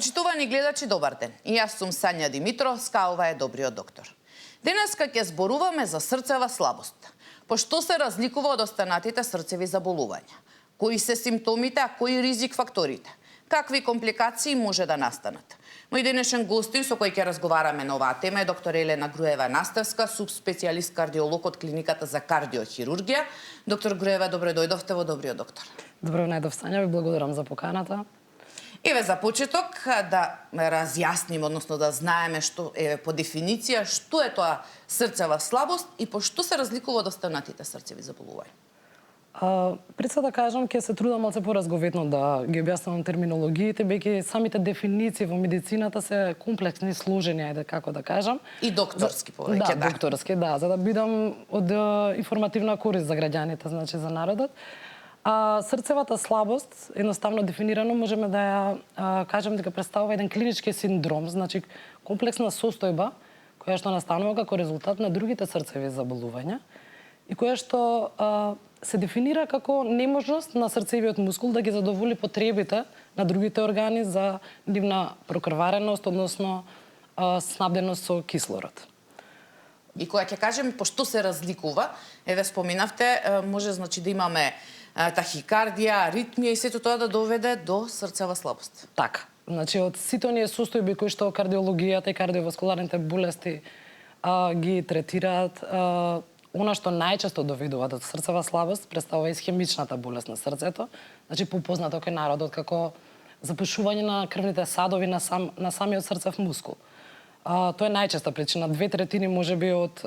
Почитувани гледачи, добар ден. И јас сум Сања Димитровска, ова е Добриот доктор. Денеска ќе зборуваме за срцева слабост. По што се разликува од останатите срцеви заболувања? Кои се симптомите, а кои ризик факторите? Какви компликации може да настанат? Мој денешен гостин со кој ќе разговараме на оваа тема е доктор Елена Груева-Настевска, субспецијалист кардиолог од клиниката за кардиохирургија. Доктор Груева, добро дојдовте во Добриот доктор. Добро најдов, Сања, ви благодарам за поканата. Еве за почеток да разјасниме, односно да знаеме што е по дефиниција што е тоа срцева слабост и по што се разликува од останатите срцеви заболувања. Пред се да кажам, ќе се трудам малце поразговетно да ги објаснувам терминологиите, бејќи самите дефиниции во медицината се комплексни, сложени, ајде како да кажам. И докторски повеќе, да. Докторски, да, за да бидам од информативна корист за граѓаните, значи за народот. Срцевата слабост, едноставно дефинирано, можеме да ја кажем дека представува еден клинички синдром, значи комплексна состојба која што настанува како резултат на другите срцеви заболувања и која што се дефинира како неможност на срцевиот мускул да ги задоволи потребите на другите органи за нивна прокрвареност, односно снабденост со кислород. И кога ќе кажем по што се разликува, еве споменавте, може значи да имаме тахикардија, аритмија и сето тоа да доведе до срцева слабост. Така. Значи од сите оние состојби кои што кардиологијата и кардиоваскуларните болести ги третираат, она што најчесто доведува до срцева слабост представува исхемичната болест на срцето, значи попознато кај народот како запушување на крвните садови на самиот срцев мускул. Тоа е најчеста причина, 2/3 можеби од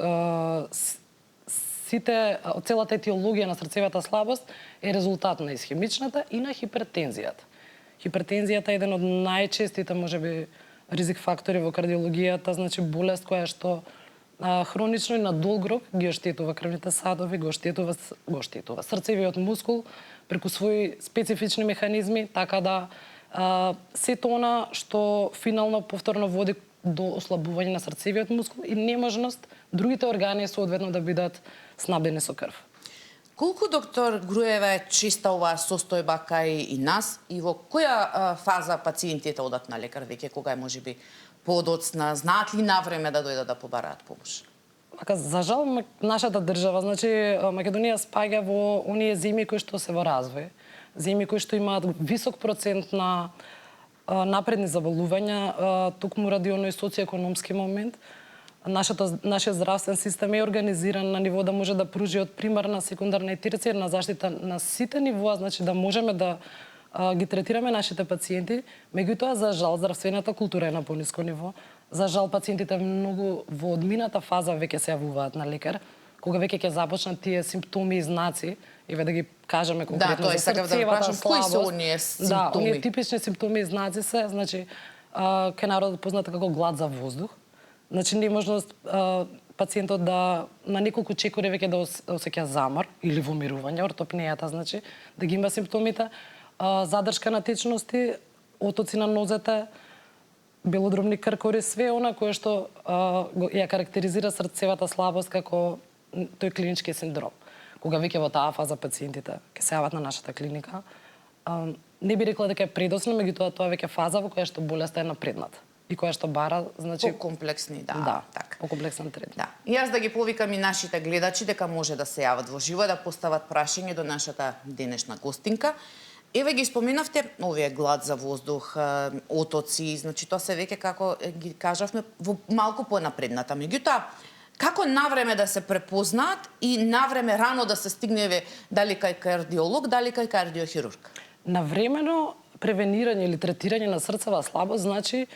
целата етиологија на срцевата слабост е резултат на исхемичната и на хипертензијата. Хипертензијата е еден од најчестите можеби ризик фактори во кардиологијата, значи болест која што хронично и на долг рок ги оштетува крвните садови, го оштетува срцевиот мускул преку своји специфични механизми, така да сето она што финално повторно води до ослабување на срцевиот мускул и неможност другите органи соодветно да бидат снабдени со крв. Колку, доктор Груева, е честа оваа состојба кај и нас и во која фаза пациентите одат на лекар веќе, кога е можеби подоцна, знаат ли навреме да дојдат да побараат помош? За жал, нашата држава, значи Македонија спаѓа во оние земји кои што се во развој, земји кои што имаат висок процент на напредни заболувања, токму ради оној социјекономски момент. Нашиот здравствен систем е организиран на ниво да може да пружи од примарна, секундарна и терцијарна заштита на сите нивоа, значи да можеме да ги третираме нашите пациенти, меѓутоа за жал здравствената култура е на пониско ниво. За жал пациентите многу во одмината фаза веќе се јавуваат на лекар, кога веќе ќе започнат тие симптоми и знаци, еве да ги кажеме конкретно за срцевата слабост. Кои се оние симптоми? Да, оние типични симптоми и знаци се, значи кај народот позната како глад за воздух. Значи неможност пациентот да на неколку чекори веќе да осеќа замор или вомирување, ортопнејата, значи да ги има симптомите, задршка на течности, отоци на нозете, белодробни кркори, све она кое што ја карактеризира срцевата слабост како тој клинички синдром. Кога веќе во таа фаза пациентите ќе се јават на нашата клиника, не би рекла дека е предоцна, меѓутоа тоа веќе фаза во која што болеста е напредната и која што бара, значи покомплексни, така. Покомплексен третман. Да. И јас да ги повикам и нашите гледачи дека може да се јават во живо да постават прашање до нашата денешна гостинка. Еве ги споменавте овие глад за воздух, отоци, значи тоа се веќе како ги кажавме во малку понапредната. Меѓутоа, како навреме да се препознаат и навреме рано да се стигне дали кај кардиолог, дали кај кардиохирург? Навремено превенирање или третирање на срцева слабост значи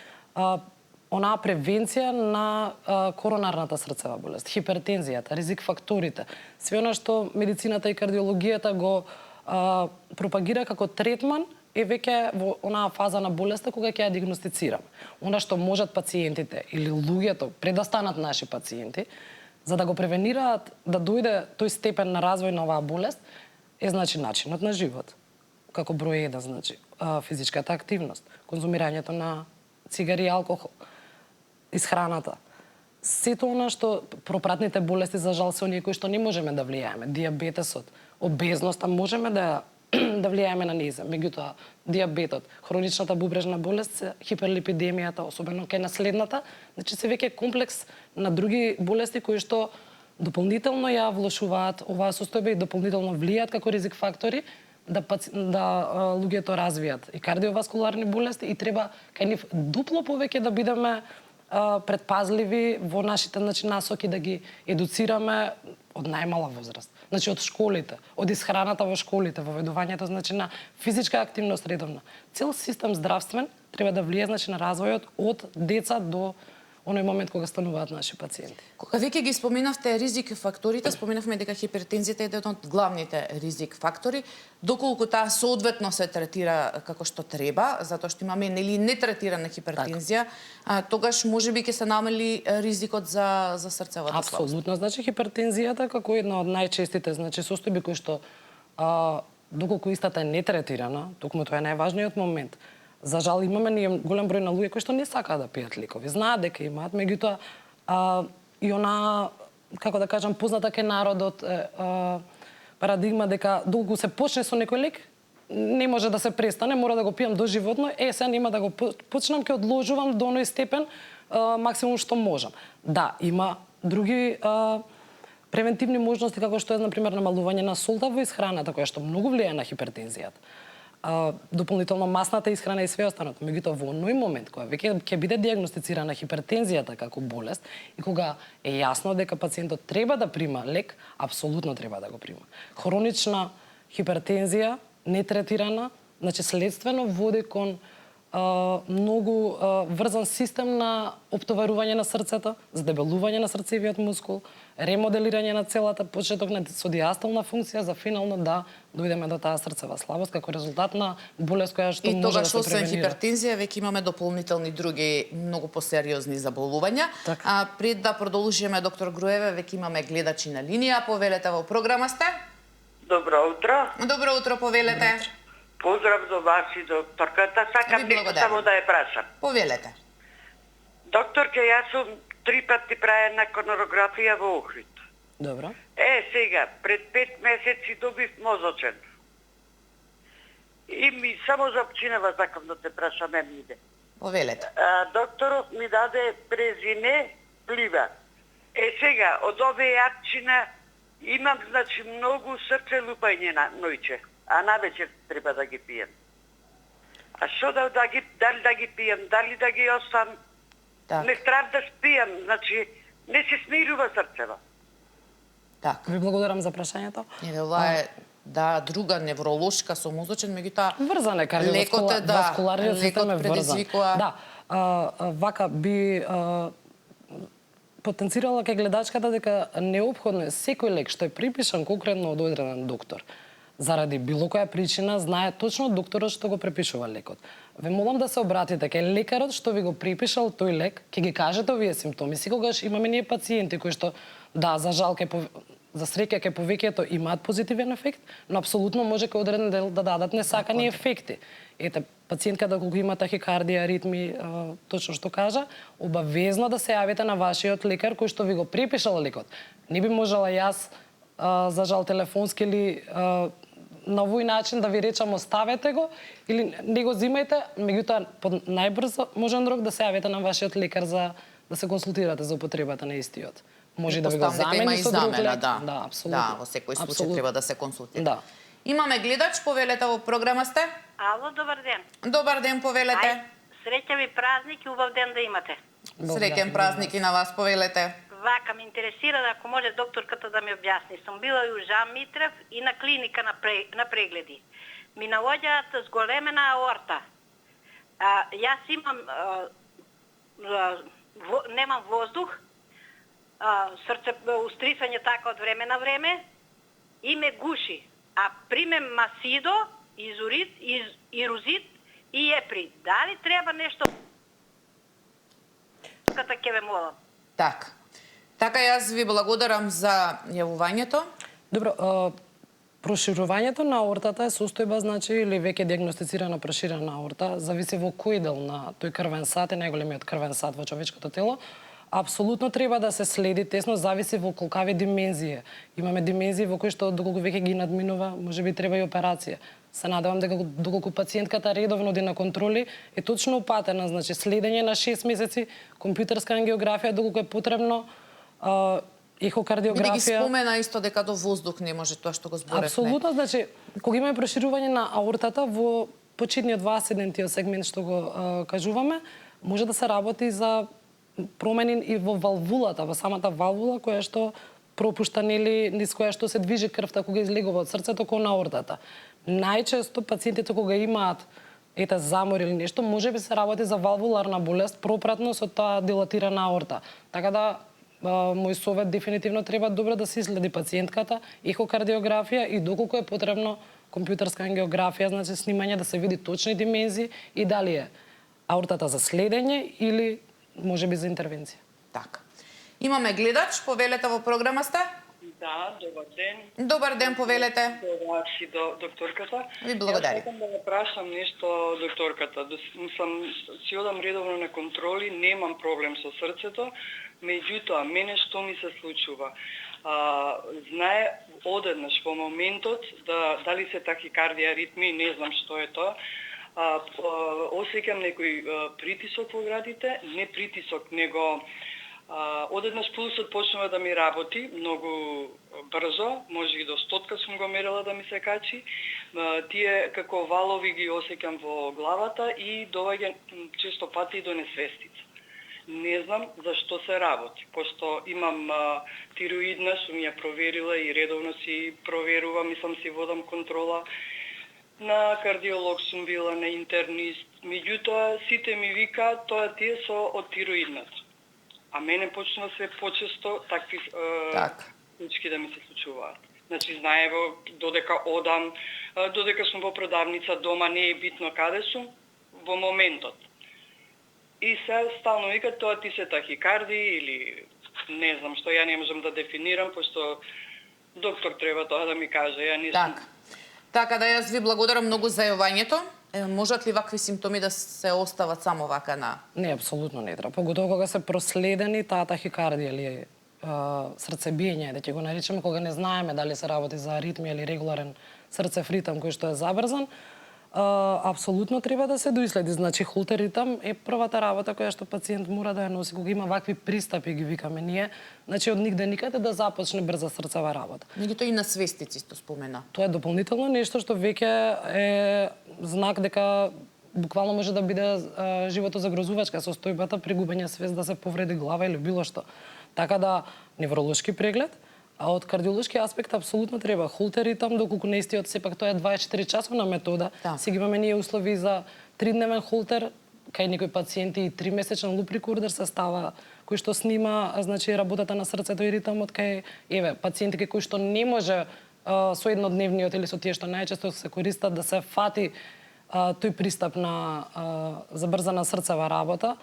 онаа превенција на коронарната срцева болест, хипертензијата, ризик факторите, све она што медицината и кардиологијата го пропагира како третман е веќе во онаа фаза на болеста кога ќе ја диагностицираме. Она што можат пациентите или луѓето пред да станат наши пациенти, за да го превенираат да дојде тој степен на развој на оваа болест, е значи начинот на живот. Како број 1, значи физичката активност, конзумирањето на цигари и алкохол, исхраната. Сето она што пропратните болести за жал се оние кои што не можеме да влијаеме, дијабетесот, обезноста можеме да да влијаеме на низа. Меѓутоа, дијабетот, хроничната бубрежна болест, хиперлипидемијата, особено кај наследната, значи се веќе комплекс на други болести кои што дополнително ја влошуваат оваа состојба и дополнително влијаат како ризик фактори да луѓето развијат и кардиоваскуларни болести и треба кај нив дупло повеќе да бидеме предпазливи во нашите насоки, да ги едуцираме од најмала возраст. Значи од школите, од исхраната во школите, воведувањето значи на физичка активност редовна. Цел систем здравствен треба да влие значи на развојот од деца до оној момент кога стануваат наши пациенти. Кога веќе ги споменавте ризик факторите, споменавме дека хипертензијата е еден од главните ризик фактори, доколку таа соодветно се третира како што треба, затоа што имаме нели нетретирана хипертензија, тогаш можеби ќе се намали ризикот за срцевата слабост. Апсолутно, значи хипертензијата како една од најчестите значи состојби кои што доколку истата е нетретирана, токму тоа е најважниот момент. За жал имаме ние голем број на луѓе кои што не сакаат да пијат лекови. Знаат дека имаат, меѓутоа и она, како да кажам, позната кај народот парадигма дека доколку се почне со некој лек, не може да се престане, мора да го пијам доживотно, сега нема да го почнам, ќе одложувам до оној степен максимум што можам. Да, има други превентивни можности како што е на пример намалување на солта во исхраната која што многу влијае на хипертензијата. Дополнително масната исхрана и све останато. Меѓутоа во оној момент кога веќе ќе биде дијагностицирана хипертензијата како болест и кога е јасно дека пациентот треба да прима лек, апсолутно треба да го прима. Хронична хипертензија нетретирана, значи следствено води кон многу врзан систем на оптоварување на срцето, задебелување на срцевиот мускул, ремоделирање на целата почеток на диастална функција за финално да дојдеме до таа срцева слабост како резултат на болест која што може да се превенира. И тогаш освен хипертензија веќе имаме дополнителни други многу посериозни заболувања. Пред да продолжиме, доктор Груеве, веќе имаме гледачи на линија. Повелете, во програма сте? Добро утро. Добро утро, повелете. Поздрав до вас и докторката. Сакам нешто само да ја прашам. Повелете. Докторке, јас сум 3 пати правена конорографија во Охрид. Добро. Сега, пред 5 месеци добив мозочен. И ми само за опчинава сакам да те прашам емниде. Повелете. Докторот ми даде презине плива. Сега, од овие апчина имам, значи, многу срце лупање на ноќе. А навечер треба да ги пијам. А што дали да ги пијам, дали да ги оставам? Не требам да спијам, значи не се смирува срцева. Ви благодарам за прашањето. Ова е друга невролошка со мозочен, меѓутоа врзан е кардиоваскуларниот систем е врзан. Да, вака би потенцирала кај гледачката дека неопходно е секој лек што е припишан конкретно од одреден доктор заради било која причина, знае точно докторот што го препишува лекот. Ве молам да се обратите кај лекарот што ви го припишал тој лек, ќе ги кажете овие симптоми. Секогаш имаме ние пациенти кои што, да, за жал, за среќа кај повеќето имаат позитивен ефект, но апсолутно може кај одреден дел да дадат несакани ефекти. Ете, пациентка доколку има тахикардија, аритми, точно што кажа, обавезно да се јавите на вашиот лекар кој што ви го припишал лекот. Не би можела јас, за жал, телефонски или на овој начин да ви речам оставете го или не го зимајте, меѓутоа под најбрз можен рок да се јавите на вашиот лекар за да се консултирате за употребата на истиот. Може да ви го замени со друг лек. Да, апсолутно. Да, во секој случај треба да се консултира. Да. Имаме гледач, повелете, во програма сте? Ало, добар ден. Добар ден, повелете. Среќа ви празник и убав ден да имате. Среќен празник и на вас, повелете. Вака, ме интересира да ако може докторката да ми објасни. Сум била и у Жан Митрев и на клиника на прегледи. Ми наоѓаат зголемена аорта. Јас имам немам воздух, срце устрисање така од време на време и ме гуши. А примем масидо, изурит, ирузит и еприт. Дали треба нешто ката ќе ве молам? Така, јас ви благодарам за јавувањето. Добро, проширувањето на аортата е состојба, значи, или веќе дијагностицирана проширена аорта, зависи во кој дел на тој крвен сат, е најголемиот крвен сат во човечкото тело. Апсолутно треба да се следи тесно, зависи во колкави димензии. Имаме димензии во кои што доколку веќе ги надминува, можеби треба и операција. Се надевам дека доколку пациентката редовно оди на контроли, е точно упатена, значи следење на 6 месеци, компјутерска ангиографија доколку е потребно, ехокардиографија. Биде ги спомена исто дека до воздух не може тоа што го зборевме. Апсолутно, значи кога имаме проширување на аортата во почетниот асцендентиот сегмент што го кажуваме, може да се работи за промени и во валвулата, во самата валвула која што пропушта низ која што се движи крвта кога излегува од срцето кон аортата. Најчесто пациентите кога имаат замор или нешто, можеби се работи за валвуларна болест пропратно со таа дилатирана аорта. Така да мој совет дефинитивно треба добро да се иследи пациентката, ехокардиографија и доколку е потребно компјутерска ангиографија, значи снимање да се види точни димензии и дали е аортата за следење или можеби за интервенција. Така. Имаме гледач, повелете во програма сте? Да, добар ден. Добар ден, повелете. Добар си докторката. Ви благодарам. Јас сакам да ја прашам нешто докторката. Си одам редовно на контроли, немам проблем со срцето, меѓутоа, мене што ми се случува? Знае одеднаш во моментот дали се тахикардија, ритми, не знам што е тоа, осеќам некој притисок во градите, не притисок, него одеднаш пулсот почнува да ми работи многу брзо, може и до 100 сум го мерила да ми се качи. Тие како валови ги осеќам во главата и доаѓа често пати и до несвестица. Не знам зашто се работи, пошто имам тироидна, сум ја проверила и редовно си проверувам и сам си водам контрола. На кардиолог сум била, на интернист, меѓутоа сите ми викаат тоа тие со од тироидната. А мене почнува се почесто такви случаи да ми се случуваат. Значи, знаево, додека одам, додека сум во продавница дома, не е битно каде сум, во моментот. И се стално викат, тоа ти се тахикарди или не знам што, ја не можам да дефинирам, пошто доктор треба тоа да ми каже, ја не сум. Така да јас ви благодарам многу за јавањето. Можат ли вакви симптоми да се остават само вака на... Не, апсолутно не треба. Поготово кога се проследени таа тахикардија или срцебиење, да ќе го наричаме, кога не знаеме дали се работи за аритмија или регуларен срцев ритам кој што е забрзан, апсолутно треба да се доиследи. Значи, холтер ритам е првата работа која што пациент мора да ја носи кога има вакви пристапи, ги викаме ние. Значи, од нигде никаде да започне брза срцева работа. Меѓутоа и на свестици што спомена. Тоа е дополнително нешто што веќе е знак дека буквално може да биде животозагрозувачка состојбата при губење свест, да се повреди глава или било што. Така да невролошки преглед, а од кардиолошки аспект апсолутно треба холтер ритам, доколку неистиот сепак тоа е 24 часовна метода. Сега имаме ние услови за 3-дневен холтер, кај некои пациенти и 3-месечен луп рекордер се става, кој што снима, значи, работата на срцето и ритамот, кај пациенти кои што не може со еднодневниот или со тие што најчесто се користат да се фати тој пристап на забрзана срцева работа.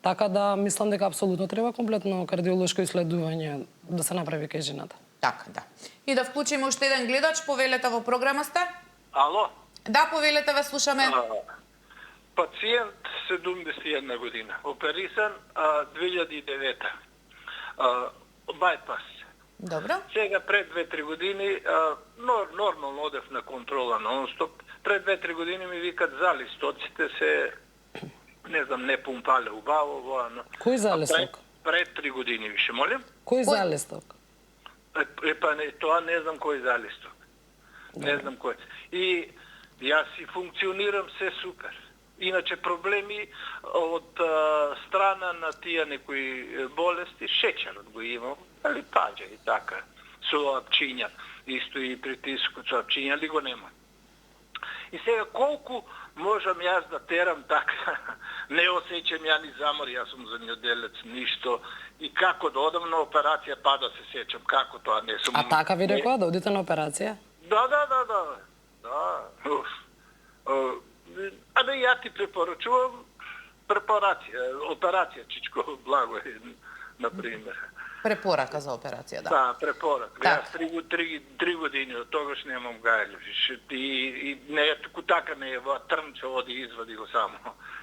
Така да мислам дека апсолутно треба комплетно кардиолошко исследување да се направи кај жената. Така, да. И да вклучиме уште еден гледач, повелете во програма сте? Ало? Да, повелете, ве слушаме. Пациент 71 година, оперисан 2009. Байпас. Добро. Сега пред 2-3 години нормално одев на контрола нон-стоп. Пред 2-3 години ми викат залистоците се не знам, не пумпале убаво, но... Кој залисток? Пред 3 години више, молим? Кој залисток? Тоа не знам кој залисток. Не знам кој. И јас си функционирам се супер. Иначе проблеми од страна на тие некои болести, шеќерот го имам, али паѓа и така. Со апчиња, исто и притискот со апчиња, ли го нема. И сега колку можам јас да терам така, не осеќам ја ни замор, јас сум задњоделец, ништо, и како да одам на операција, па да се сеќам, како тоа не сум... А така ви рекоа да одите на операција? Да. Ја ти препорачувам операција, чичко, благо е, например. Препорака за операција, да. Да, препорака. Јас 3 години од тогаш немам гајле. И не е така, не е во трнче, оди извади го само.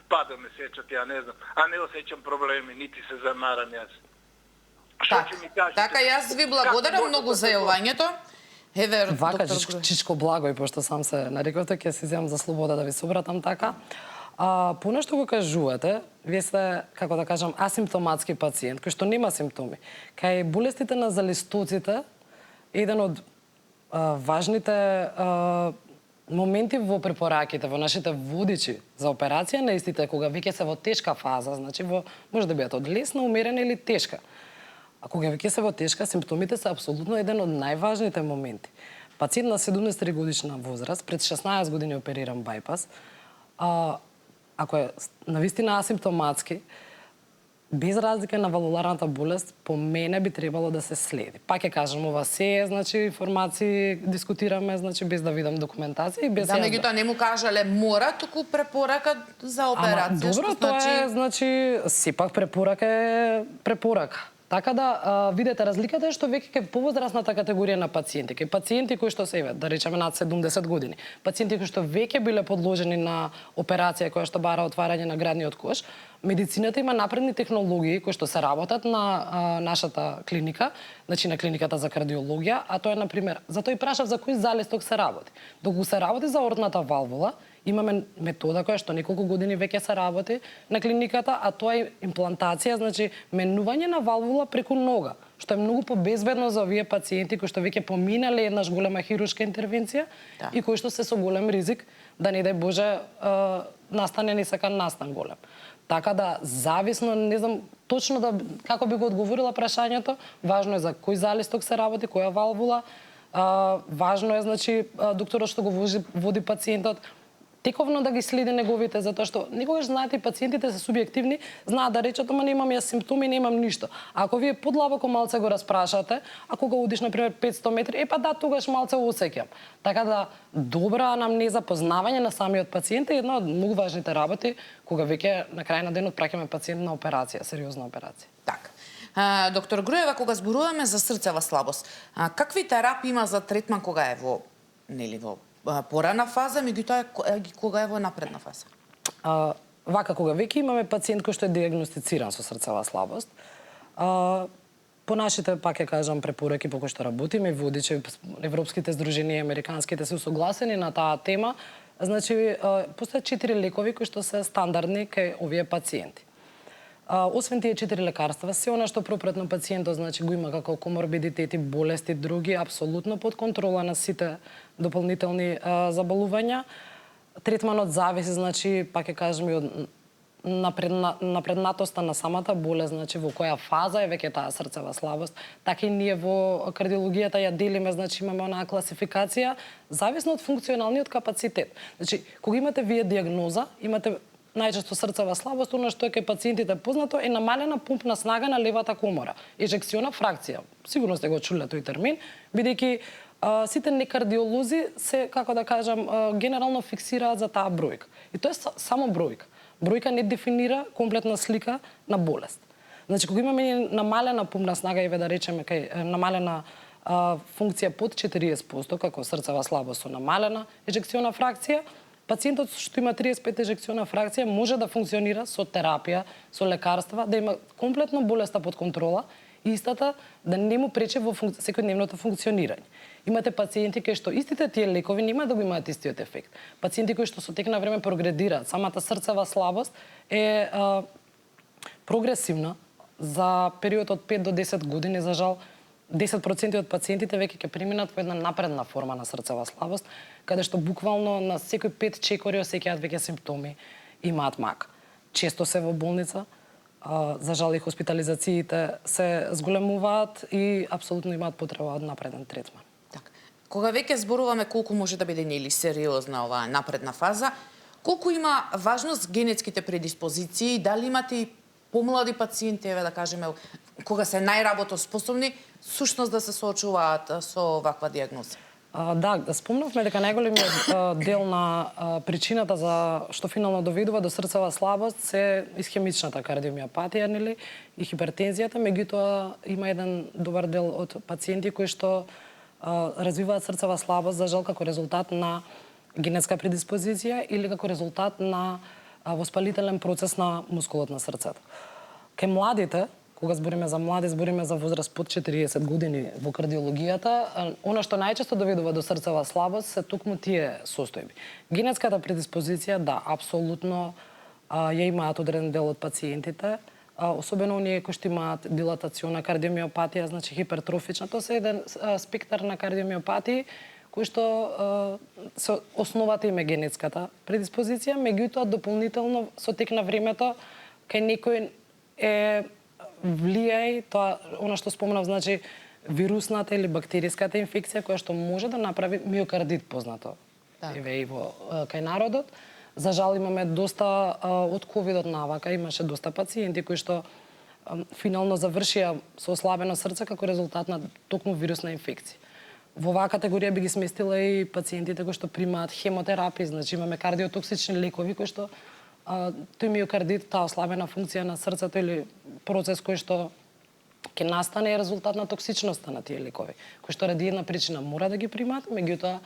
Па да ме сечат, ја не знам. А не осеќам проблеми, нити се замарам јас. Така, јас ви благодарам многу за јавањето. Еве, Вака, доктор Груев. Чичко Благој, пошто сам се нарекувате, ќе се земам за слобода да ви се обратам така. Понешто го кажувате, вие сте, како да кажам, асимптоматски пациент, кој што нема симптоми. Кај болестите на залистоците, еден од важните моменти во препораките, во нашите водичи за операција, наистите кога веќе се во тешка фаза, значи може да бидат од лесна, умерена или тешка. А кога веќе се во тешка, симптомите се апсолутно еден од најважните моменти. Пациент на 73 годишна возраст, пред 16 години опериран бајпас, ако е навистина асимптоматски, без разлика на валвуларната болест, по мене би требало да се следи. Пак ќе кажам, ова се е, значи, информации дискутираме, значи, без да видам документација и без Да, меѓутоа не му кажале мора, туку препорака за операција. Ама, добро, тоа е, значи, сепак препорака е препорака. Така да видите разликата е што веќе кај повозрасната категорија на пациенти, кај пациенти кои што се, да речеме над 70 години, пациенти кои што веќе биле подложени на операција која што бара отварање на градниот кош, медицината има напредни технологии кои што се работат на нашата клиника, значи на клиниката за кардиологија, а тоа е на пример, затоа и прашав за кој залисток се работи. Доколку се работи за аортната валвула, имаме метода која што неколку години веќе се работи на клиниката, а тоа е имплантација, значи менување на валвула преку нога, што е многу побезбедно за овие пациенти кои што веќе поминале еднаш голема хируршка интервенција и кои што се со голем ризик да не дај Боже настане несакан настан голем. Така да, зависно, не знам точно како би го одговорила прашањето, важно е за кој залисток се работи, која валвула, важно е, значи, докторот што го води пациентот, тековно да ги следи неговите, затоа што никогаш, знаете, пациентите се субјективни, знаат да речат, ама немам јас симптоми, немам ништо. А ако вие подлабоко малце го распрашате, ако го одиш, например, 500 метри, да, тогаш малце осеќам. Така да, добра анамнеза, познавање на самиот пациент е една од многу важните работи, кога веќе на крај на денот праќаме пациент на операција, сериозна операција. Така. Доктор Груева, кога зборуваме за срцева слабост, какви терапии има за третман кога е во порана фаза, меѓутоа кога е во напредна фаза? Вака, кога веќе имаме пациент кој што е диагностициран со срцева слабост, по нашите, пак ќе кажам, препораки по кои што работиме, водичи, европските здруженија, американските се согласени на таа тема, значи, постојат 4 лекови кои што се стандардни кај овие пациенти. Освен тие 4 лекарства, се она што пропретно пациентот, значи, го има како коморбидитети, болести, други, апсолутно под контрола на сите дополнителни заболувања. Третманот зависи, значи, пак ќе кажем, и од напреднатоста на самата болест, значи, во која фаза е веќе таа срцева слабост. Така и ние во кардиологијата ја делиме, значи, имаме онаа класификација, зависно од функционалниот капацитет. Значи, кога имате вие диагноза, имате најчесто срцева слабост, она што е кај пациентите познато е намалена пумпна снага на левата комора, ежекциона фракција. Сигурно сте го чуле тој термин, бидејќи сите некардиолози се, како да кажам, генерално фиксираат за таа бројка. И тоа е само бројка. Бројка не дефинира комплетна слика на болест. Значи, кога имаме намалена пумпна снага, еве да речеме кај намалена функција под 40%, како срцева слабост со намалена ежекциона фракција, пациентот што има 35 ежекциона фракција може да функционира со терапија, со лекарства, да има комплетно болеста под контрола и истата да не му пречи во секојдневното функционирање. Имате пациенти кои што истите тие лекови нема да го имаат истиот ефект. Пациенти кои што со тек на време прогредираат, самата срцева слабост е прогресивна за период од 5 до 10 години, за жал 10% од пациентите веќе ќе преминат во една напредна форма на срцева слабост, каде што буквално на секој 5 чекори осеќаат веќе симптоми, имаат мак. Често се во болница, за жал и хоспитализациите се зголемуваат и апсолутно имаат потреба од напреден третман. Така. Кога веќе зборуваме колку може да биде нели сериозна оваа напредна фаза, колку има важност генетските предиспозиции, дали имате и помлади пациенти, еве да кажеме, кога се најработоспособни, сушност да се соочуваат со ваква диагноза? Да, спомнавме дека најголемиот дел на причината за што финално доведува до срцева слабост се исхемичната кардиомиопатија, нели, и хипертензијата, меѓутоа има еден добар дел од пациенти кои што развиваат срцева слабост за жал како резултат на генетска предиспозиција или како резултат на воспалителен процес на мускулот на срцето. Кај младите, кога збориме за млади, збориме за возраст под 40 години во кардиологијата, она што најчесто доведува до срцева слабост се токму тие состојби. Генетската предиспозиција, да, апсолутно ја имаат одреден дел од пациентите, особено оние кои што имаат дилатациона кардиомиопатија, значи хипертрофична, тоа се еден спектар на кардиомиопатии кои што се основата им е генетската предиспозиција, меѓутоа дополнително со тек на времето кај некој е влијај тоа, она што спомнав, значи вирусната или бактериската инфекција која што може да направи миокардит познато. Еве и во кај народот. За жал имаме доста од ковидот навака, имаше доста пациенти кои што финално завршија со ослабено срце како резултат на токму вирусна инфекција. Во оваа категорија би ги сместила и пациентите кои што примаат хемотерапија, значи имаме кардиотоксични лекови кои што тој миокардит, таа ослабена функција на срцето или процес кој што ќе настане е резултат на токсичноста на тие лекови, кои што ради една причина мора да ги примаат, меѓутоа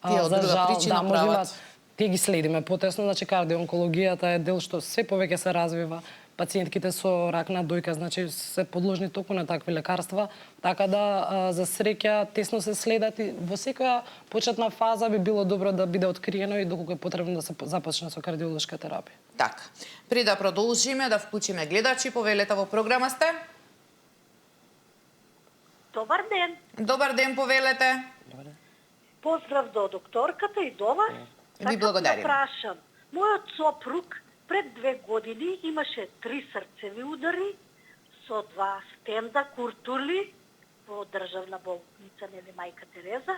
тие од друга причина прават. Тие ги следиме потесно, значи кардионкологијата е дел што се повеќе се развива. Пациентките со рак на дојка, значи се подложни токму на такви лекарства, така да за среќа тесно се следат и во секоја почетна фаза би било добро да биде откриено и доколку е потребно да се започне со кардиолошка терапија. Така. При да продолжиме, да вклучиме гледачи, повелете во програма сте. Добар ден. Добар ден, повелете. Поздрав до докторката и до вас. Ви благодарим. Да прашам, мојот сопруг пред 2 години имаше 3 срцеви удари со 2 стенда куртули во државна болница нели Мајка Тереза.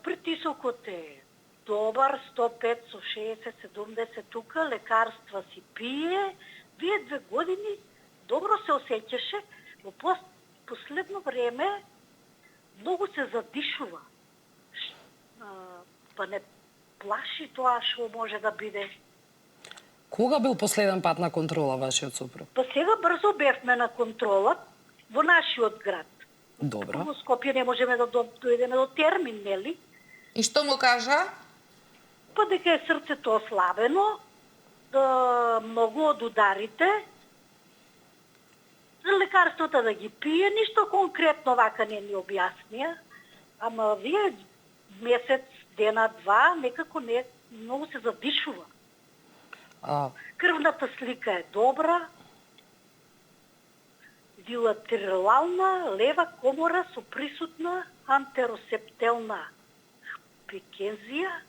Притисокот е добар, 105 со 60-70 тука, лекарства си пие. Вие 2 години добро се осеќаше, во последно време многу се задишува. Па не плаши тоа што може да биде. Кога бил последен пат на контрола вашиот сопруг? Па сега брзо бевме на контрола во нашиот град. Добро. Во Скопје не можеме да дојдеме до термин, нели? И што му кажа? Па дека е срцето ослабено, да многу од ударите, лекарствата да ги пие, ништо конкретно вака не ни објаснија, ама вие месец, дена, два, некако не, многу се задишува. Крвната слика е добра, дилатерална лева комора со присутна антеросептелна пикензија.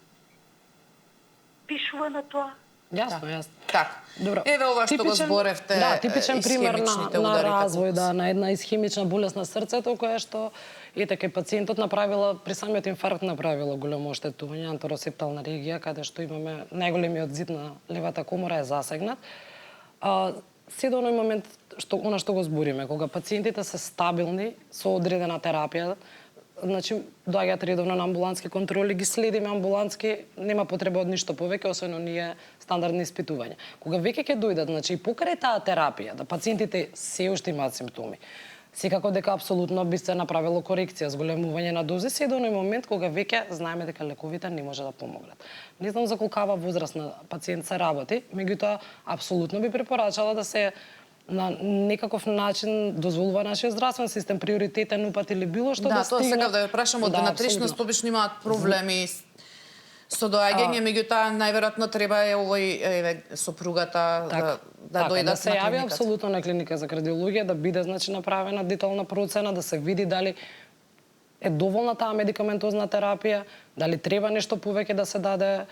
Пишува на тоа. Јасно, јасно. Така. Добро. Еве ова што го зборевте. Да, типичен пример на развој, да, на една исхемична болест на срцето, која што ете кај пациентот направила, при самиот инфаркт направила големо оштетување, антеросептална регија, каде што имаме најголемиот зид на левата комора е засегнат. Се до оној момент што она што го збориме, кога пациентите се стабилни со одредена терапија, значи доаѓаат редовно на амбулантски контроли, ги следиме амбулантски, нема потреба од ништо повеќе освен оние стандардни испитувања. Кога веќе ќе дојдат, значи покрај таа терапија, да пациентите се уште имаат симптоми, секако дека апсолутно би се направило корекција, зголемување на дози, се до оној момент кога веќе знаеме дека лековите не може да помогнат. Не знам за колкава возраст на пациент се работи, меѓутоа апсолутно би препорачала да се на некаков начин дозволува нашиот здравствен систем приоритетен упат или било што да стигне. Да, тоа сакав да ве прашам, од внатрешност обично имаат проблеми со доаѓање, меѓутоа најверојатно треба е овој сопругата да дојдат да се на јави клиниката. апсолутно на клиника за кардиологија, да биде значи направена детална процена, да се види дали е доволна таа медикаментозна терапија, дали треба нешто повеќе да се даде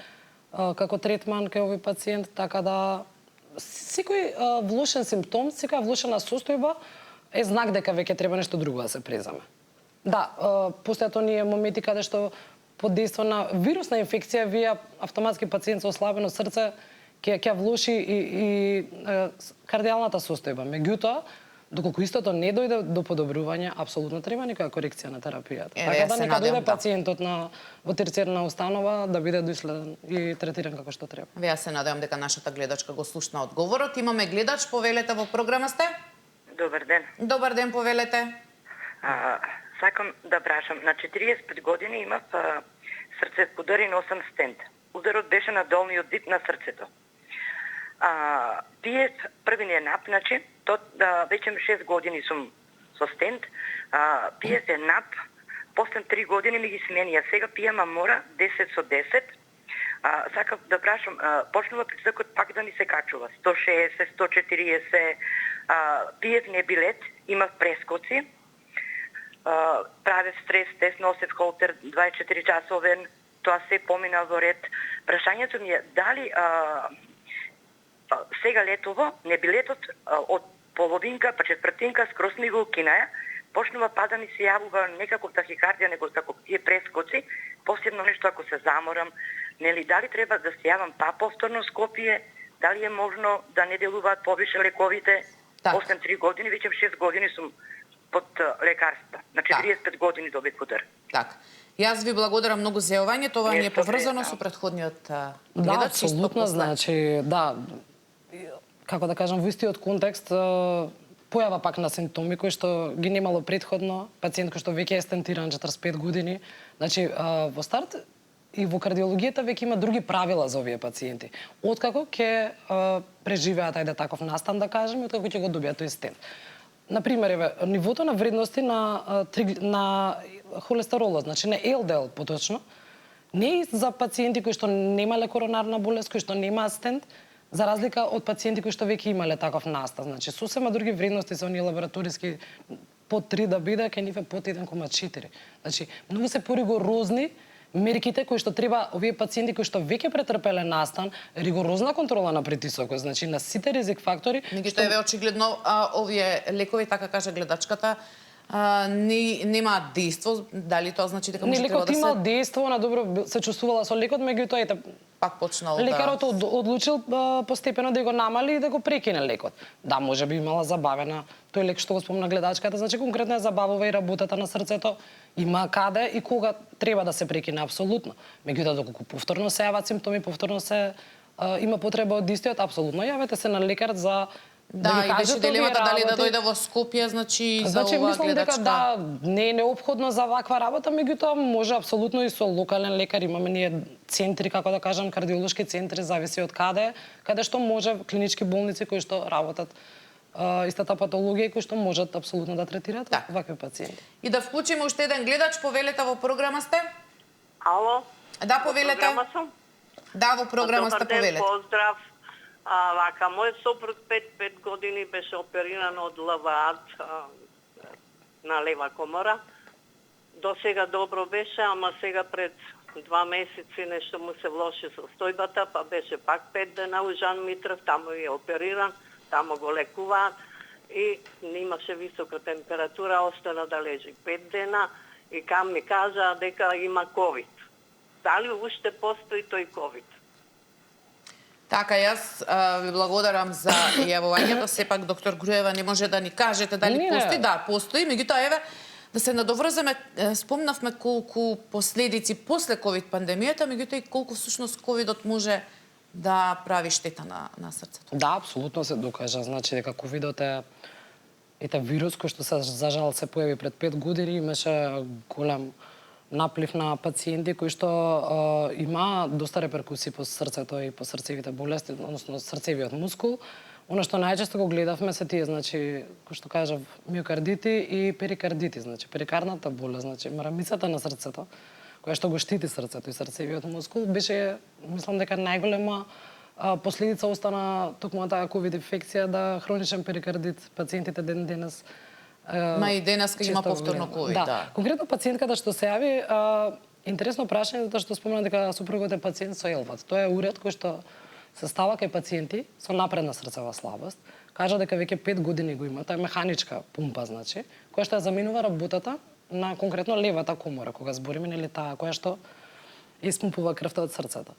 како третман кај овој пациент, така да секој влошен симптом, секоја влошена состојба е знак дека веќе треба нешто друго да се преземе. Да, постојат оние моменти каде што под дејство на вирусна инфекција вие автоматски пациент со ослабено срце ќе влоши и кардијалната состојба. Меѓутоа, доколку истото не дојде до подобрување, апсолутно треба некоја корекција на терапијата. Така да нека дојде пациентот во терцијарна установа да биде доследен и третиран како што треба. Ја се надевам дека нашата гледачка го слушна одговорот. Имаме гледач, повелете во програма сте? Добар ден. Добар ден, повелете. Сакам да прашам, на 45 години имав срцев удар и носам стент. Ударот беше на долниот зид на срцето. Тие први не е напначи, веќе 6 години сум со стент, пие се НАП, после 3 години ми ги смени, а сега пијам Амора 10 со 10. Сакам да прашам, почнува притисокот пак да ми се качува, 160, 140, пиев небилет, имав прескоци, правев стрес тест, носев холтер 24 часовен, тоа се помина во ред. Прашањето ми е дали сега летово небилетот од половинка па четвртинка скроз ми го укинаја, почнува па да ми се јавува некако тахикардија, него како тие прескоци, посебно нешто ако се заморам, нели дали треба да се јавам па повторно Скопје, дали е можно да не делуваат повише лековите? После 3 години, веќе 6 години сум под лекарства. На 45 години добив удар. Така. Јас ви благодарам многу за јавањето, тоа не е поврзано со претходниот гледач. Да, апсолутно, значи, да, како да кажам, во истиот контекст, појава пак на симптоми кои што ги немало претходно, пациент кој што веќе е стентиран 45 години, значи, во старт и во кардиологијата веќе има други правила за овие пациенти. Откако ќе преживеат, ајде таков настан да кажеме, откако ќе го добијат тој стент. Например, нивото на вредности на холестеролот, значи на ЛДЛ поточно, не е за пациенти кои што немале коронарна болест, кои што немаат стент, за разлика од пациенти кои што веќе имале таков настан. Значи, сосема други вредности се оние лабораториски под 3 да биде, кај нив е под 1,4. Значи, многу се поригорозни мерките кои што треба овие пациенти кои што веќе претрпеле настан, ригорозна контрола на притисокот, значи на сите ризик фактори. Меѓутоа еве очигледно овие лекови, така каже гледачката, немаат дејство, дали тоа значи дека може лекот да се имал дејство, на добро се чувствувала со лекот, меѓутоа ете пак почнал лекарот одлучил постепено да го намали и да го прекине лекот. Да, може би имала забавена тој лек што го спомна гледачката, значи конкретно ја забавува и работата на срцето, има каде и кога треба да се прекине апсолутно. Меѓутоа доколку повторно се јават симптоми, повторно се има потреба од истиот, апсолутно јавете се на лекар за да, и беше дилемата дали да дојде во Скопје, значи за ова мислам гледачка. дека да, не е неопходно за ваква работа, меѓутоа може апсолутно и со локален лекар, имаме ние центри, како да кажам, кардиолошки центри, зависи од каде што може клинички болници кои што работат истата патологија и кои што можат апсолутно да третираат вакви пациенти. И да вклучиме уште еден гледач, повелете во програма сте? Ало? Да, повелете. Да, во програма сте, повелете. Добар ден, поздрав. Вака, мојот сопруг 5 години беше опериран од ЛВАД на лева комора. До сега добро беше, ама сега пред 2 месеци нешто му се влоши состојбата, па беше пак 5 дена у Жан Митров, таму е опериран, таму го лекуваат и имаше висока температура, остана да лежи 5 дена и кам ми кажа дека има ковид. Дали уште постои тој ковид? Така, јас ви благодарам за јавувањето. Сепак, доктор Груева, не може да ни кажете дали постои. Да, постои. Меѓутоа, еве, да се надоврземе, спомнавме колку последици после ковид пандемијата, меѓутоа и колку всушност ковидот може да прави штета на срцето. Да, апсолутно се докажа. Значи дека ковидот е вирус кој што за жал се појави пред 5 години, имаше голем наплив на пациенти кои што има доста реперкусии по срцето и по срцевите болести, односно срцевиот мускул. Она што најчесто го гледавме се тие, значи, кој што кажав, миокардити и перикардити, значи перикардната болест, значи марамицата на срцето, која што го штити срцето и срцевиот мускул, беше, мислам дека најголема последица остана токму таа ковид инфекција да хроничен перикардит пациентите денес Ма и денеска има повторно ковид, да. Конкретно пациентката што се јави, интересно прашање затоа што спомна дека супругот е пациент со ЛВАД. Тоа е уред кој што се става кај пациенти со напредна срцева слабост, кажа дека веќе 5 години го има, тоа е механичка пумпа, значи, која што ја заминува работата на конкретно левата комора, кога збориме, нели таа која што испумпува крвта од срцето.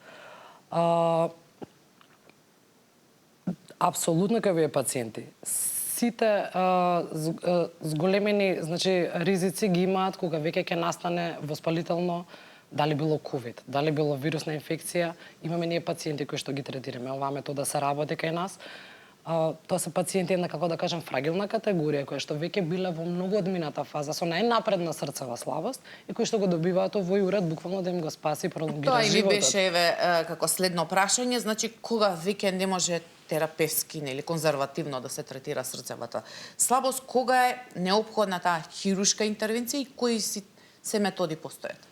Апсолутно кај овие пациенти сите зголемени, значи, ризици ги имаат кога веќе ќе настане воспалително, дали било ковид, дали било вирусна инфекција. Имаме ние пациенти кои што ги третираме. Оваа метода се работи кај нас. Тоа се пациенти една, како да кажам, фрагилна категорија, која што веќе биле во многу одмината фаза, со најнапредна срцева слабост и кои што го добиваат овој уред буквално да им го спаси и пролонгира животот. Тоа и ми беше, еве, како следно прашање, значи, кога веќе не можете терапевски, нели конзервативно да се третира срцевата слабост, кога е неопходна таа хируршка интервенција и кои се методи постојат?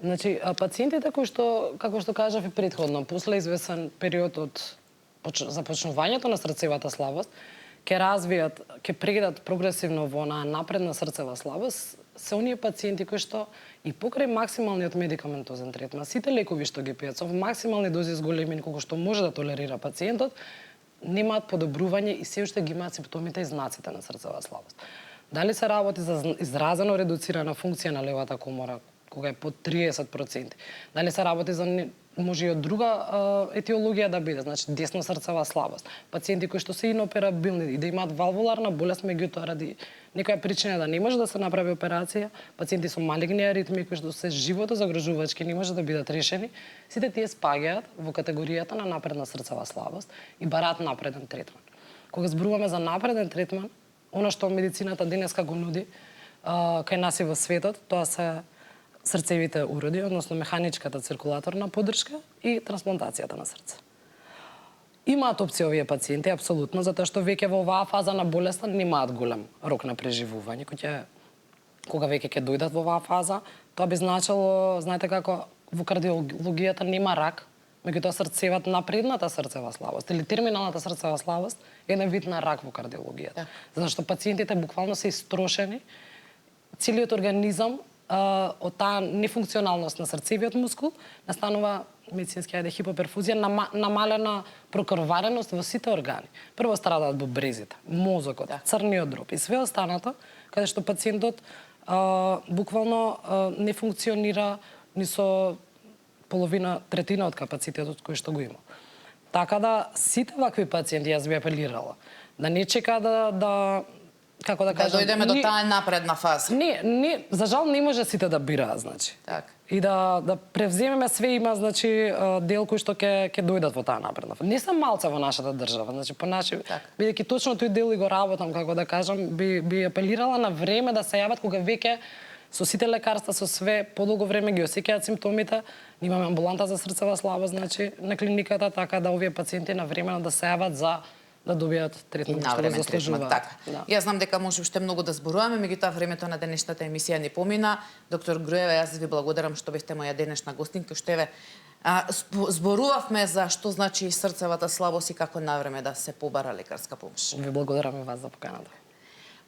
Значи, пациентите кои што, како што кажав и претходно, после извесен период од започнувањето на срцевата слабост, ќе развијат, ќе пregedат прогресивно во онаа напредна срцева слабост, се оние пациенти кои што и покрај максималниот медикаментозен третман, сите лекови што ги пијат со максимални дози зголемени колку што може да толерира пациентот, немаат подобрување и се уште ги имаат симптомите и знаците на срцева слабост. Дали се работи за изразено редуцирана функција на левата комора, кога е под 30%, дали се работи за може и од друга етиологија да биде, значи десно срцева слабост. Пациенти кои што се иноперабилни и да имаат валвуларна болест, меѓутоа ради некоја причина да не може да се направи операција, пациенти со малигни аритми кои што се животозагрожувачки не може да бидат решени, сите тие спаѓаат во категоријата на напредна срцева слабост и бараат напреден третман. Кога зборуваме за напреден третман, она што медицината денеска го нуди кај нас и во светот, тоа се срцевите уроди, односно механичката циркулаторна поддршка и трансплантацијата на срце. Имаат опција овие пациенти, апсолутно, затоа што веќе во оваа фаза на болеста немаат голем рок на преживување. Кога веќе ќе дојдат во оваа фаза, тоа би значило, знаете како, во кардиологијата нема рак, меѓутоа срцевата напредната срцева слабост или терминалната срцева слабост е еден вид на рак во кардиологијата. Затоа што пациентите буквално се истрошени, целиот организам од таа нефункционалност на срцевиот мускул настанува медицински хипоперфузија, намалена прокрвареност во сите органи. Прво страдаат бубрезите, мозокот, црниот дроб и све останато, каде што пациентот буквално не функционира ни со третина од капацитетот кој што го има. Така да сите вакви пациенти јас би апелирала да не чека како да кажам, дојдеме до таа напредна фаза. Не, за жал не може сите да бираат, значи. Так. И да превземеме све, има, значи, дел кои што ќе дојдат во таа напредна фаза. Не сам малце во нашата држава, значи по бидејќи точно тој дел и го работам, како да кажам, би апелирала на време да се јават кога веќе со сите лекарства, со све, подолго време ги осеќаат симптомите. Имаме амбуланта за срцева слабост, значи, на клиниката, така да овие пациенти навремено да се јават за да добијат третман што го заслужуваат. Така. Да. Јас знам дека може уште многу да зборуваме, меѓутоа времето на денешната емисија ни помина. Доктор Груева, јас ви благодарам што бевте моја денешна гостинка, што зборувавме за што значи срцевата слабост и како навреме да се побара лекарска помош. Ви благодарам и вас за поканата.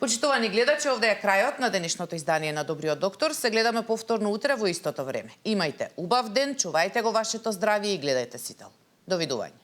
Почитувани гледачи, овде е крајот на денешното издание на Добриот доктор. Се гледаме повторно утре во истото време. Имајте убав ден, чувајте го вашето здравје и гледајте Сител. Довидување.